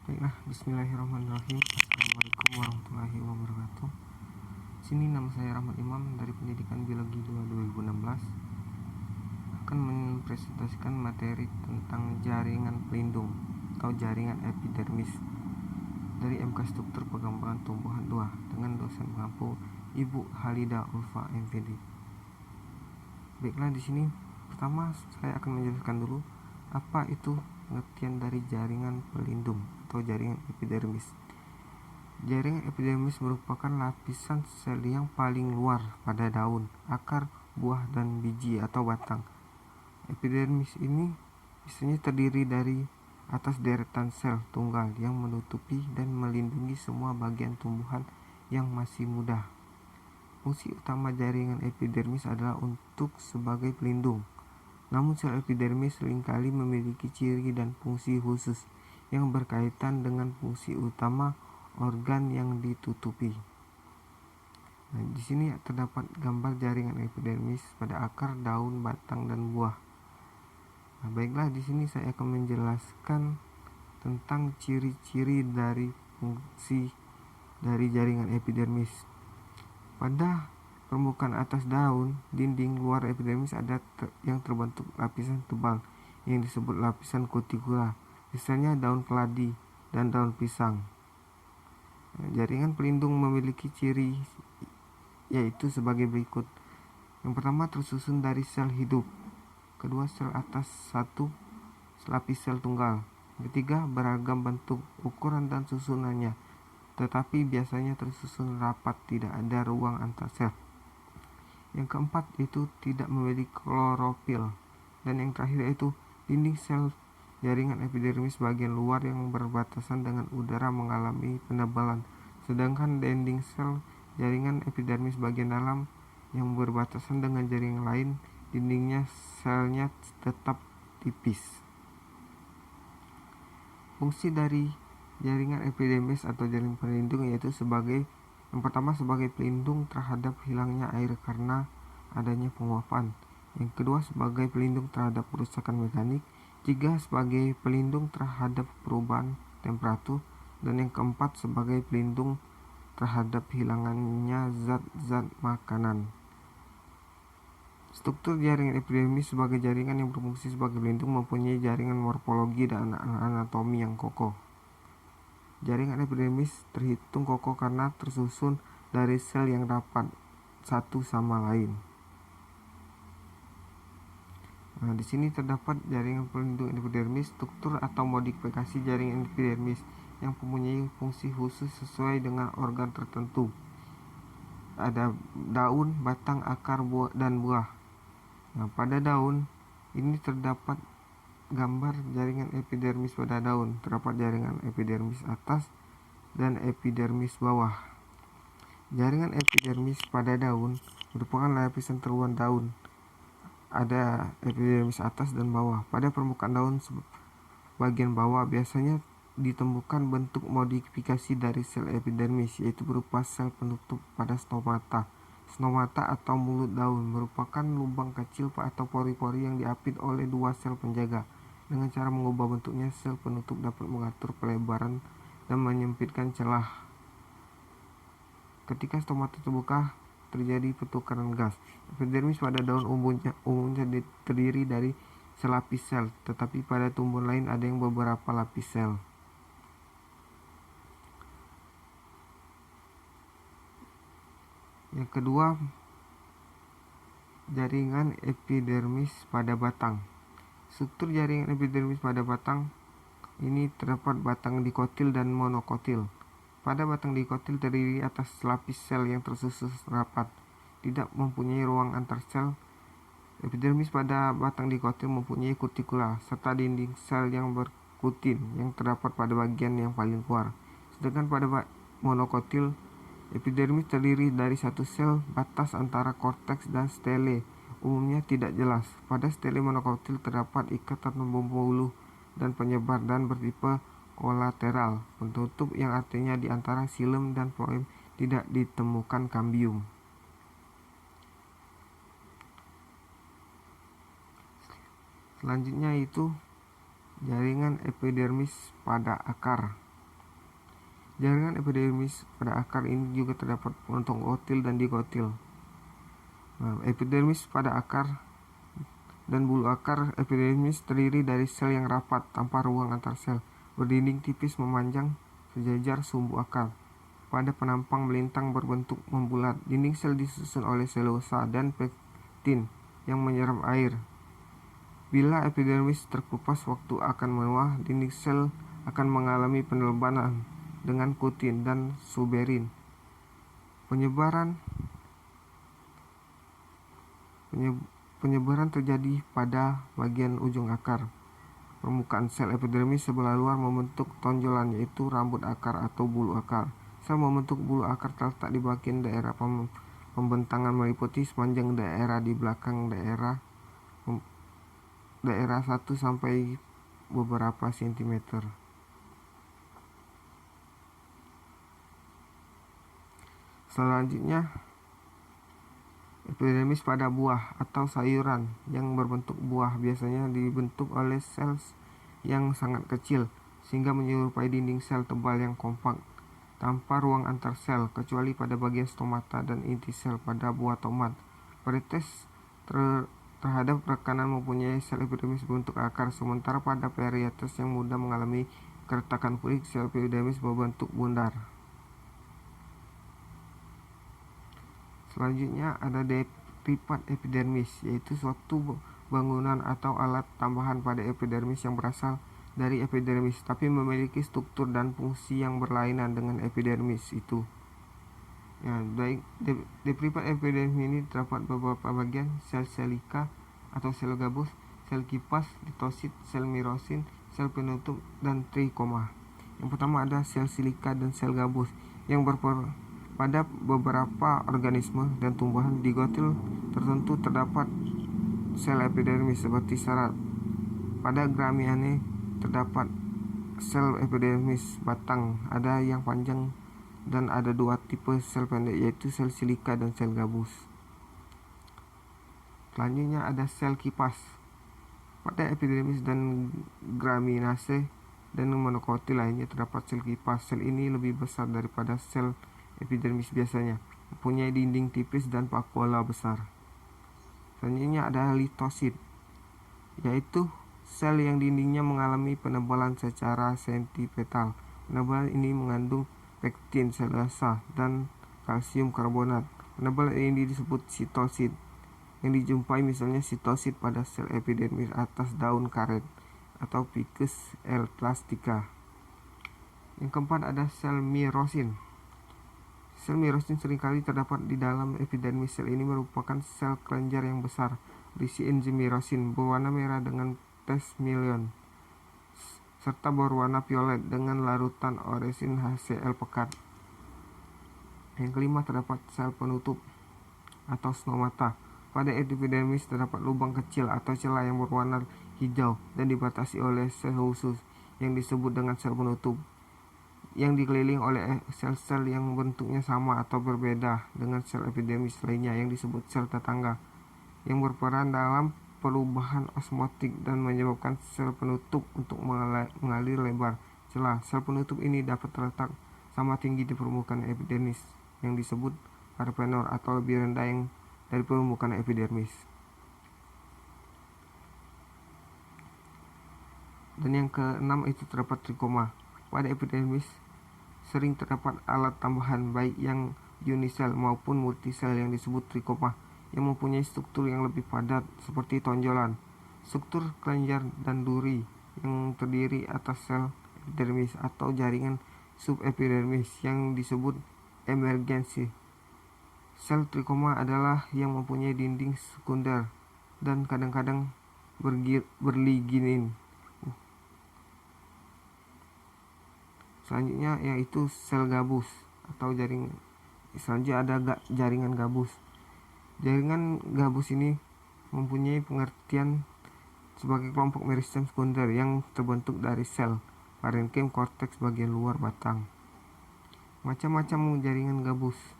Baiklah, bismillahirrahmanirrahim. Assalamualaikum warahmatullahi wabarakatuh. Sini nama saya Rahmat Imam dari Pendidikan Biologi 2 2016 akan mempresentasikan materi tentang jaringan pelindung atau jaringan epidermis dari MK Struktur Pengembangan Tumbuhan 2 dengan dosen pengampu Ibu Halida Ulfa MPD. Baiklah, di sini pertama saya akan menjelaskan dulu apa itu pengertian dari jaringan pelindung atau jaringan epidermis. Jaringan epidermis merupakan lapisan sel yang paling luar pada daun, akar, buah, dan biji atau batang. Epidermis ini biasanya terdiri dari atas deretan sel tunggal yang menutupi dan melindungi semua bagian tumbuhan yang masih muda. Fungsi utama jaringan epidermis adalah untuk sebagai pelindung. Namun sel epidermis seringkali memiliki ciri dan fungsi khusus yang berkaitan dengan fungsi utama organ yang ditutupi. Nah, di sini terdapat gambar jaringan epidermis pada akar, daun, batang, dan buah. Nah, baiklah, di sini saya akan menjelaskan tentang ciri-ciri dari fungsi dari jaringan epidermis. Pada permukaan atas daun, dinding luar epidermis ada yang terbentuk lapisan tebal yang disebut lapisan kutikula, misalnya daun keladi dan daun pisang. Jaringan pelindung memiliki ciri yaitu sebagai berikut. Yang pertama, tersusun dari sel hidup. Kedua, sel atas satu lapis sel tunggal. Ketiga, beragam bentuk, ukuran, dan susunannya, tetapi biasanya tersusun rapat, tidak ada ruang antar sel. Yang keempat, itu tidak memiliki klorofil. Dan yang terakhir yaitu dinding sel jaringan epidermis bagian luar yang berbatasan dengan udara mengalami penebalan, sedangkan dinding sel jaringan epidermis bagian dalam yang berbatasan dengan jaringan lain, dindingnya selnya tetap tipis. Fungsi dari jaringan epidermis atau jaringan pelindung yaitu yang pertama sebagai pelindung terhadap hilangnya air karena adanya penguapan. Yang kedua sebagai pelindung terhadap kerusakan mekanik. Tiga, sebagai pelindung terhadap perubahan temperatur. Dan yang keempat sebagai pelindung terhadap hilangannya zat-zat makanan. Struktur jaringan epidermis sebagai jaringan yang berfungsi sebagai pelindung mempunyai jaringan morfologi dan anatomi yang kokoh. Jaringan epidermis terhitung kokoh karena tersusun dari sel yang rapat satu sama lain. Nah, di sini terdapat jaringan pelindung epidermis, struktur atau modifikasi jaringan epidermis yang mempunyai fungsi khusus sesuai dengan organ tertentu. Ada daun, batang, akar, buah, dan buah. Nah, pada daun ini terdapat gambar jaringan epidermis pada daun. Terdapat jaringan epidermis atas dan epidermis bawah. Jaringan epidermis pada daun merupakan lapisan terluar daun. Ada epidermis atas dan bawah. Pada permukaan daun bagian bawah biasanya ditemukan bentuk modifikasi dari sel epidermis, yaitu berupa sel penutup pada stomata. Stomata atau mulut daun merupakan lubang kecil atau pori-pori yang diapit oleh dua sel penjaga. Dengan cara mengubah bentuknya, sel penutup dapat mengatur pelebaran dan menyempitkan celah. Ketika stomata terbuka, terjadi pertukaran gas. Epidermis pada daun umumnya terdiri dari selapis sel, tetapi pada tumbuhan lain ada yang beberapa lapis sel. Yang kedua, jaringan epidermis pada batang. Struktur jaringan epidermis pada batang ini terdapat batang dikotil dan monokotil. Pada batang dikotil terdiri atas lapis sel yang tersusun rapat, tidak mempunyai ruang antar sel. Epidermis pada batang dikotil mempunyai kutikula serta dinding sel yang berkutin yang terdapat pada bagian yang paling luar. Sedangkan pada monokotil, epidermis terdiri dari satu sel batas antara korteks dan stele, umumnya tidak jelas. Pada stele monokotil terdapat ikatan pembuluh dan penyebar dan bertipe kolateral, penutup yang artinya di antara xilem dan floem tidak ditemukan kambium. Selanjutnya itu jaringan epidermis pada akar. Jaringan epidermis pada akar ini juga terdapat ontokotil dan digotil. Epidermis pada akar dan bulu akar. Epidermis terdiri dari sel yang rapat tanpa ruang antar sel, berdinding tipis memanjang sejajar sumbu akar. Pada penampang melintang berbentuk membulat. Dinding sel disusun oleh selulosa dan pektin yang menyerap air. Bila epidermis terkupas waktu akan menua, dinding sel akan mengalami penebalan dengan kutin dan suberin. Penyebaran terjadi pada bagian ujung akar. Permukaan sel epidermis sebelah luar membentuk tonjolan, yaitu rambut akar atau bulu akar. Sel membentuk bulu akar terletak di bagian daerah pembentangan meliputi sepanjang daerah di belakang daerah 1 sampai beberapa sentimeter. Selanjutnya, epidermis pada buah atau sayuran yang berbentuk buah biasanya dibentuk oleh sel yang sangat kecil sehingga menyerupai dinding sel tebal yang kompak tanpa ruang antar sel, kecuali pada bagian stomata dan inti sel pada buah tomat. Varietas terhadap rekanan mempunyai sel epidermis berbentuk akar, sementara pada varietas yang mudah mengalami keretakan kulit, sel epidermis berbentuk bundar. Selanjutnya ada derivat epidermis, yaitu suatu bangunan atau alat tambahan pada epidermis yang berasal dari epidermis tapi memiliki struktur dan fungsi yang berlainan dengan epidermis itu. Derivat epidermis ini terdapat beberapa bagian: sel silika atau sel gabus, sel kipas, litosit, sel mirosin, sel penutup, dan trikoma. Yang pertama ada sel silika dan sel gabus yang pada beberapa organisme dan tumbuhan digotil tertentu terdapat sel epidermis seperti serat. Pada gramiane terdapat sel epidermis batang, ada yang panjang dan ada dua tipe sel pendek, yaitu sel silika dan sel gabus. Selanjutnya ada sel kipas. Pada epidermis dan graminase dan monokotil lainnya terdapat sel kipas. Sel ini lebih besar daripada sel epidermis biasanya, mempunyai dinding tipis dan vakuola besar. Selanjutnya ada litosit, yaitu sel yang dindingnya mengalami penebalan secara sentipetal. Penebalan ini mengandung pektin, selulosa, dan kalsium karbonat. Penebalan ini disebut sitosit, yang dijumpai misalnya sitosit pada sel epidermis atas daun karet atau Ficus elastica. Yang keempat ada sel mirosin. Sel mirosin seringkali terdapat di dalam epidermis. Sel ini merupakan sel kelenjar yang besar berisi enzim mirosin, berwarna merah dengan plasmodium, serta berwarna violet dengan larutan orosin HCl pekat. Yang kelima terdapat sel penutup atau stomata. Pada epidermis terdapat lubang kecil atau celah yang berwarna hijau dan dibatasi oleh sel khusus yang disebut dengan sel penutup, yang dikelilingi oleh sel-sel yang bentuknya sama atau berbeda dengan sel epidermis lainnya yang disebut sel tetangga, yang berperan dalam perubahan osmotik dan menyebabkan sel penutup untuk mengalir lebar celah. Sel penutup ini dapat terletak sama tinggi di permukaan epidermis yang disebut parvenor atau lebih rendah yang dari permukaan epidermis. Dan yang keenam itu terdapat trikoma. Pada epidermis sering terdapat alat tambahan baik yang unisel maupun multisel yang disebut trikoma, yang mempunyai struktur yang lebih padat seperti tonjolan, struktur kelenjar dan duri yang terdiri atas sel epidermis atau jaringan subepidermis yang disebut emergensi. Sel trikoma adalah yang mempunyai dinding sekunder dan kadang-kadang berliginin. Selanjutnya yaitu sel gabus atau jaringan. Selanjutnya ada jaringan gabus. Jaringan gabus ini mempunyai pengertian sebagai kelompok meristem sekunder yang terbentuk dari sel parenkim korteks bagian luar batang. Macam-macam jaringan gabus.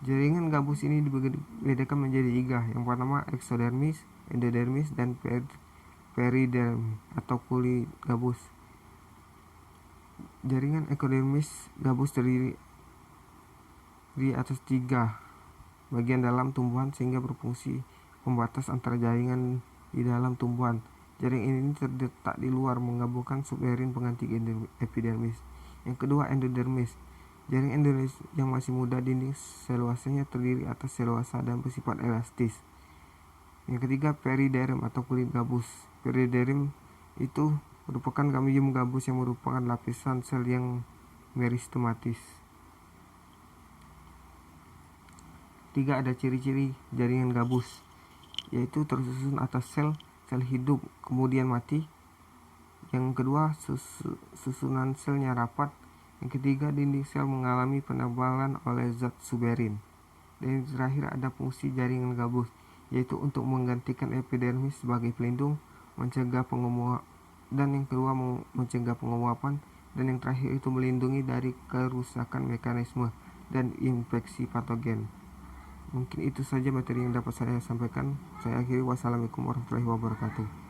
Jaringan gabus ini dibedakan menjadi 3. Yang pertama eksodermis, endodermis, dan peridermis atau kulit gabus. Jaringan epidermis gabus terdiri atas 3 bagian dalam tumbuhan sehingga berfungsi pembatas antara jaringan di dalam tumbuhan. Jaringan ini terletak di luar menggabungkan suberin pengganti epidermis. Yang kedua, endodermis. Jaringan endodermis yang masih muda, dinding seluasanya terdiri atas seluasa dan bersifat elastis. Yang ketiga, periderm atau kulit gabus. Periderm itu merupakan gamium gabus yang merupakan lapisan sel yang meristematis. 3. Ada ciri-ciri jaringan gabus, yaitu tersusun atas sel hidup kemudian mati. Yang kedua, susunan selnya rapat. Yang ketiga, dinding sel mengalami penebalan oleh zat suberin. Dan yang terakhir, ada fungsi jaringan gabus, yaitu untuk menggantikan epidermis sebagai pelindung, mencegah penguapan, dan yang kedua mencegah penguapan, dan yang terakhir itu melindungi dari kerusakan mekanisme dan infeksi patogen. Mungkin itu saja materi yang dapat saya sampaikan. Saya akhiri. Wassalamualaikum warahmatullahi wabarakatuh.